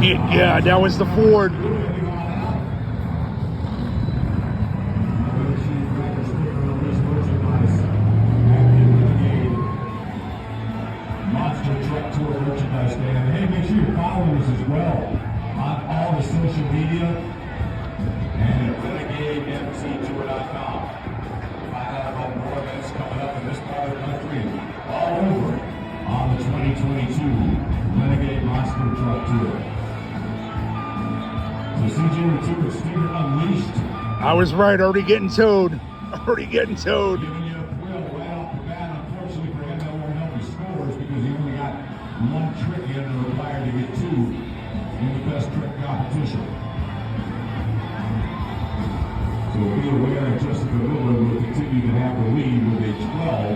Yeah, that was the Ford. Monster Truck Tour merchandise stand. And hey, make sure you're following us as well on all the social media and at RenegadeMCTour.com. Find out about more events coming up in this part of the country and all over on the 2022 Renegade Monster Truck Tour. So CJ Retour, Steer Unleashed. I was right, already getting towed. Already getting towed. Giving you a thrill right off the bat. Unfortunately for him, that won't help his scores because he only got one trick in and required to get two in the best trick competition. So be aware that Jessica Miller will continue to have the lead with a 12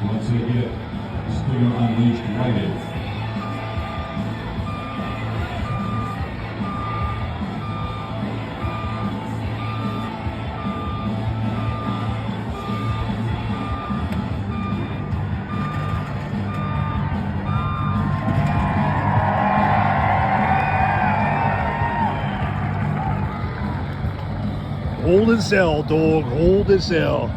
once they get Stinger Unleashed righted. Old as hell, dog. Old as hell.